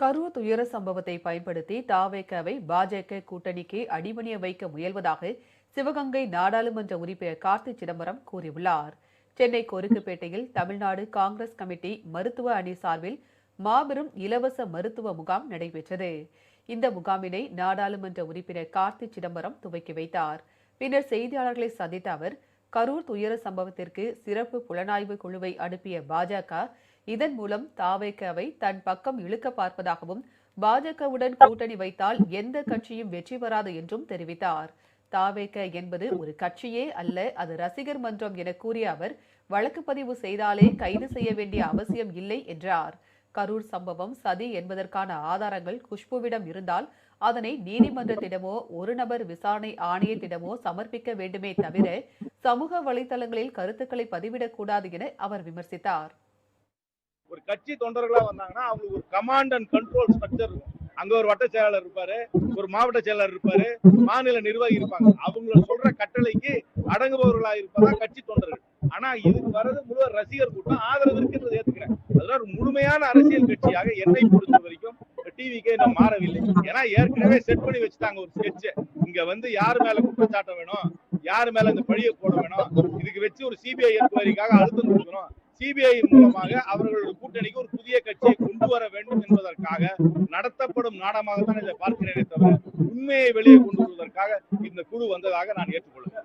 கரூர் துயர சம்பவத்தை பயன்படுத்தி தாவேகவை பாஜக கூட்டணிக்கு அடிபணிய வைக்க முயல்வதாக சிவகங்கை நாடாளுமன்ற உறுப்பினர் கார்த்தி சிதம்பரம் கூறியுள்ளார். சென்னை கொருக்குப்பேட்டையில் தமிழ்நாடு காங்கிரஸ் கமிட்டி மருத்துவ அணி சார்பில் மாபெரும் இலவச மருத்துவ முகாம் நடைபெற்றது. இந்த முகாமினை நாடாளுமன்ற உறுப்பினர் கார்த்தி சிதம்பரம் துவக்கி வைத்தார். பின்னர் செய்தியாளர்களை சந்தித்த அவர், கரூர் துயர சம்பவத்திற்கு சிறப்பு புலனாய்வு குழுவை அனுப்பிய பாஜக இதன் மூலம் தாவேகவை தன் பக்கம் இழுக்க பார்ப்பதாகவும், பாஜகவுடன் கூட்டணி வைத்தால் எந்த கட்சியும் வெற்றி பெறாது என்றும் தெரிவித்தார். தாவேக என்பது ஒரு கட்சியே அல்ல, அது ரசிகர் மன்றம் என கூறிய அவர், வழக்கு பதிவு செய்தாலே கைது செய்ய வேண்டிய அவசியம் இல்லை என்றார். கரூர் சம்பவம் சதி என்பதற்கான ஆதாரங்கள் குஷ்புவிடம் இருந்தால் அதனை நீதிமன்றத்திடமோ ஒரு நபர் விசாரணை ஆணையத்திடமோ சமர்ப்பிக்க வேண்டுமே தவிர சமூக வலைதளங்களில் கருத்துக்களை பதிவிடக்கூடாது என அவர் விமர்சித்தார். ஒரு கட்சி தொண்டர்களா வந்தாங்கன்னா அவங்களுக்கு ஒரு கமாண்ட் அண்ட் கண்ட்ரோல் ஸ்ட்ரக்சர் இருக்கும். அங்க ஒரு வட்ட செயலாளர் இருப்பாரு, ஒரு மாவட்ட செயலாளர் இருப்பாரு, மாநில நிர்வாகி இருப்பாங்க. அவங்க சொல்ற கட்டளைக்கு அடங்குபவர்களா இருப்பதா கட்சி தொண்டர்கள். ஆனா இதுக்கு வர்றது முழு ரசிகர் கூட்டம் ஆதரவு இருக்குன்றது ஏத்துக்கிறேன். அதனால ஒரு முழுமையான அரசியல் கட்சியாக என்னை பொறுத்த வரைக்கும் டிவிக்கே இன்னும் மாறவில்லை. ஏன்னா ஏற்கனவே செட் பண்ணி வச்சுட்டாங்க ஒரு ஸ்கெட்ச். இங்க வந்து யாரு மேல குற்றச்சாட்ட வேணும், யாரு மேல இந்த பழியை போட வேணும், இதுக்கு வச்சு ஒரு சிபிஐ என்கொயரிக்காக அழுத்தம் கொடுக்கணும். சிபிஐ மூலமாக அவர்களுடைய கூட்டணிக்கு ஒரு புதிய கட்சியை கொண்டு வர வேண்டும் என்பதற்காக நடத்தப்படும் நாடகமாகத்தான் இதை பார்க்கிறேனே தவிர உண்மையை வெளியே கொண்டு வருவதற்காக இந்த குழு வந்ததாக நான் ஏற்றுக்கொள்கிறேன்.